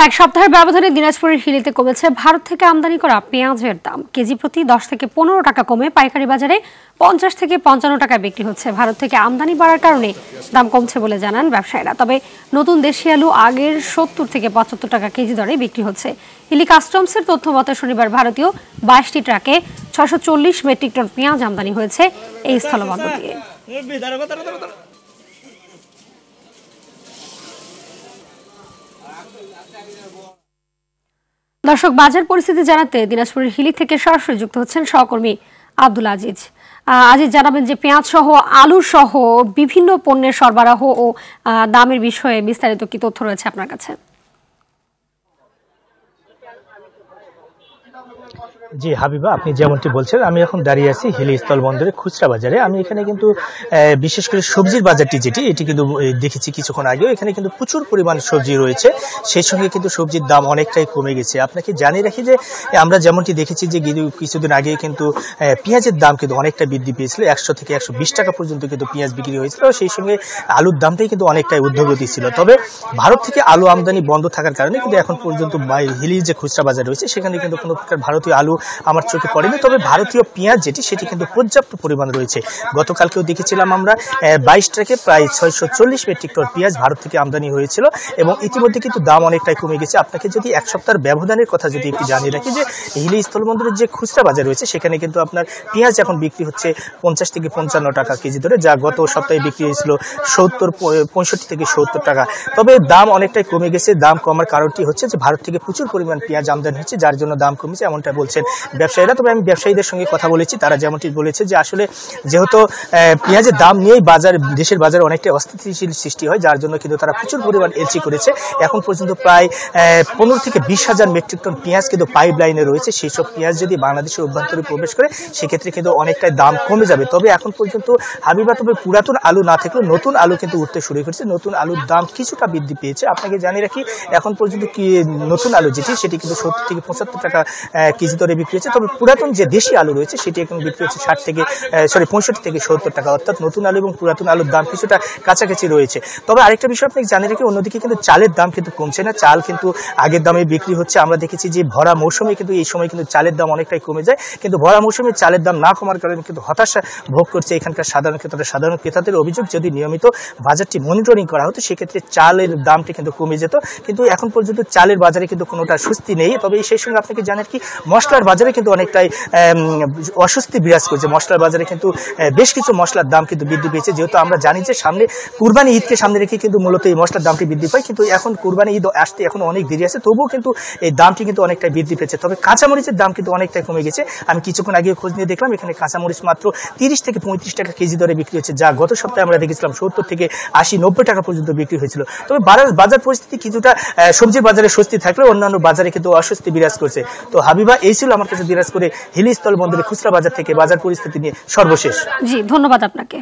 এক সপ্তাহের ব্যবধানে দিনাজপুরের হিলিতে কমেছে ভারত থেকে আমদানি করা পেঁয়াজের দাম। কেজি প্রতি 10 থেকে 15 টাকা কমে পাইকারি বাজারে 50 থেকে 55 টাকায় বিক্রি হচ্ছে। ভারত থেকে আমদানি বাড়ার কারণে দাম কমছে বলে জানান ব্যবসায়ীরা। তবে নতুন দেশি আলু আগের 70 থেকে 75 টাকা কেজি দরে বিক্রি হচ্ছে। হিলি কাস্টমসের তথ্য মতে শনিবার ভারতীয় 22টি ট্রাকে 640 মেট্রিক টন পেঁয়াজ আমদানি হয়েছে এই স্থলবন্দর দিয়ে। দর্শক, বাজার পরিস্থিতি জানাতে দিনাজপুরের হিলি থেকে সরাসরি যুক্ত হচ্ছেন সহকর্মী আব্দুল আজিজ। আজিজ, জানাবেন যে পেঁয়াজ সহ আলু সহ বিভিন্ন পণ্যের সরবরাহ ও দামের বিষয়ে বিস্তারিত কি তথ্য রয়েছে আপনার কাছে? জি হাবিবা, আপনি যেমনটি বলছেন, আমি এখন দাঁড়িয়ে আছি হিলি স্থলবন্দরের খুচরা বাজারে। আমি এখানে কিন্তু বিশেষ করে সবজির বাজারটি এটি কিন্তু দেখেছি কিছুক্ষণ আগেও। এখানে কিন্তু প্রচুর পরিমাণ সবজি রয়েছে, সেই সঙ্গে কিন্তু সবজির দাম অনেকটাই কমে গেছে। আপনাকে জানিয়ে রাখি যে আমরা যেমনটি দেখেছি যে কিছুদিন আগে কিন্তু পেঁয়াজের দাম কিন্তু অনেকটা বৃদ্ধি পেয়েছিল, 100 থেকে 120 টাকা পর্যন্ত কিন্তু পেঁয়াজ বিক্রি হয়েছিল। সেই সঙ্গে আলুর দামটাই কিন্তু অনেকটাই ঊর্ধ্বগতি ছিল। তবে ভারত থেকে আলু আমদানি বন্ধ থাকার কারণে কিন্তু এখন পর্যন্ত হিলির যে খুচরা বাজার রয়েছে সেখানে কিন্তু কোনো প্রকার ভারতীয় আলু আমার চোখে পড়েনি। তবে ভারতীয় পেঁয়াজ সেটি কিন্তু পর্যাপ্ত পরিমাণ রয়েছে। গতকালকেও দেখেছিলাম আমরা 22 ট্রাকে প্রায় 640 মেট্রিক টন পেঁয়াজ ভারত থেকে আমদানি হয়েছিল এবং ইতিমধ্যে কিন্তু দাম অনেকটাই কমে গেছে। আপনাকে যদি এক সপ্তাহের ব্যবধানের কথা যদি একটু জানিয়ে রাখি যে হিলি স্থলবন্দরের যে খুচরা বাজার রয়েছে সেখানে কিন্তু আপনার পেঁয়াজ এখন বিক্রি হচ্ছে 50 থেকে 55 টাকা কেজি ধরে, যা গত সপ্তাহে বিক্রি হয়েছিল 65 থেকে 70 টাকা। তবে দাম অনেকটাই কমে গেছে। দাম কমার কারণটি হচ্ছে যে ভারত থেকে প্রচুর পরিমাণ পেঁয়াজ আমদানি হচ্ছে, যার জন্য দাম কমেছে, এমনটা বলছেন ব্যবসায়ীরা। তবে আমি ব্যবসায়ীদের সঙ্গে কথা বলেছি, তারা যেমনটি বলেছে যে আসলে যেহেতু পেঁয়াজের দাম নিয়েই দেশের বাজারে অনেকটা অস্থিতিশীল সৃষ্টি হয়, যার জন্য কিন্তু তারা প্রচুর পরিমাণ এলসি করেছে। এখন পর্যন্ত প্রায় 15 থেকে 20 হাজার মেট্রিক টন পেঁয়াজ কিন্তু পাইপ লাইনে রয়েছে। সেই সব পেঁয়াজ যদি বাংলাদেশের অভ্যন্তরে প্রবেশ করে সেক্ষেত্রে কিন্তু অনেকটাই দাম কমে যাবে। তবে এখন পর্যন্ত হাবিবা, তবে পুরাতন আলু না থাকলেও নতুন আলু কিন্তু উঠতে শুরু করেছে। নতুন আলুর দাম কিছুটা বৃদ্ধি পেয়েছে। আপনাকে জানিয়ে রাখি এখন পর্যন্ত কি নতুন আলু সেটি কিন্তু 70 থেকে 75 টাকা কেজি দরে বিক্রি হচ্ছে। তবে পুরাতন যে দেশি আলু রয়েছে সেটি এখন বিক্রি হচ্ছে 65 থেকে 70 টাকা। অর্থাৎ নতুন আলু এবং পুরাতন আলুর দাম কিছুটা কাছাকাছি রয়েছে। তবে আরেকটা বিষয় আপনাকে জানিয়ে রাখি, অন্যদিকে কিন্তু চালের দাম কিন্তু কমছে না। চাল কিন্তু আগের দামে বিক্রি হচ্ছে। আমরা দেখেছি যে ভরা মৌসুমে কিন্তু এই সময় কিন্তু চালের দাম অনেকটাই কমে যায়, কিন্তু ভরা মৌসুমে চালের দাম না কমার কারণে কিন্তু হতাশা ভোগ করছে এখানকার সাধারণ ক্রেতাদের অভিযোগ। যদি নিয়মিত বাজারটি মনিটরিং করা হতো সেক্ষেত্রে চালের দামটি কিন্তু কমে যেত, কিন্তু এখন পর্যন্ত চালের বাজারে কিন্তু কোনোটা স্বস্তি নেই। তবে সেই সঙ্গে আপনাকে জানেন কি, মশলার বাজারে কিন্তু অনেকটাই অস্বস্তি বিরাজ করছে। মশলার বাজারে কিন্তু বেশ কিছু মশলার দাম কিন্তু বৃদ্ধি পেয়েছে। যেহেতু আমরা জানি যে সামনে কুরবানি ঈদকে সামনে রেখে কিন্তু মূলত এই মশলার দামটি বৃদ্ধি পায়, কিন্তু এখন কুরবানি ঈদ আসতে এখন অনেক দেরি আছে, তবুও কিন্তু এই দামটি কিন্তু অনেকটাই বৃদ্ধি পেয়েছে। তবে কাঁচামরিচের দাম কিন্তু অনেকটাই কমে গেছে। আমি কিছুক্ষণ আগে খোঁজ নিয়ে দেখলাম এখানে কাঁচামরিচ মাত্র 30 থেকে 35 টাকা কেজি দরে বিক্রি হচ্ছে, যা গত সপ্তাহে আমরা দেখেছিলাম 70 থেকে 80-90 টাকা পর্যন্ত বিক্রি হয়েছিল। তবে বাজার পরিস্থিতি কিছুটা সবজির বাজারে স্বস্তি থাকলেও অন্যান্য বাজারে কিন্তু অস্বস্তি বিরাজ করছে। তো হাবিবা, এই ছিল আমার কাছে বিরাজ করে হিলি স্থলবন্দরের খুচরা বাজার থেকে বাজার পরিস্থিতি নিয়ে সর্বশেষ। জি, ধন্যবাদ আপনাকে।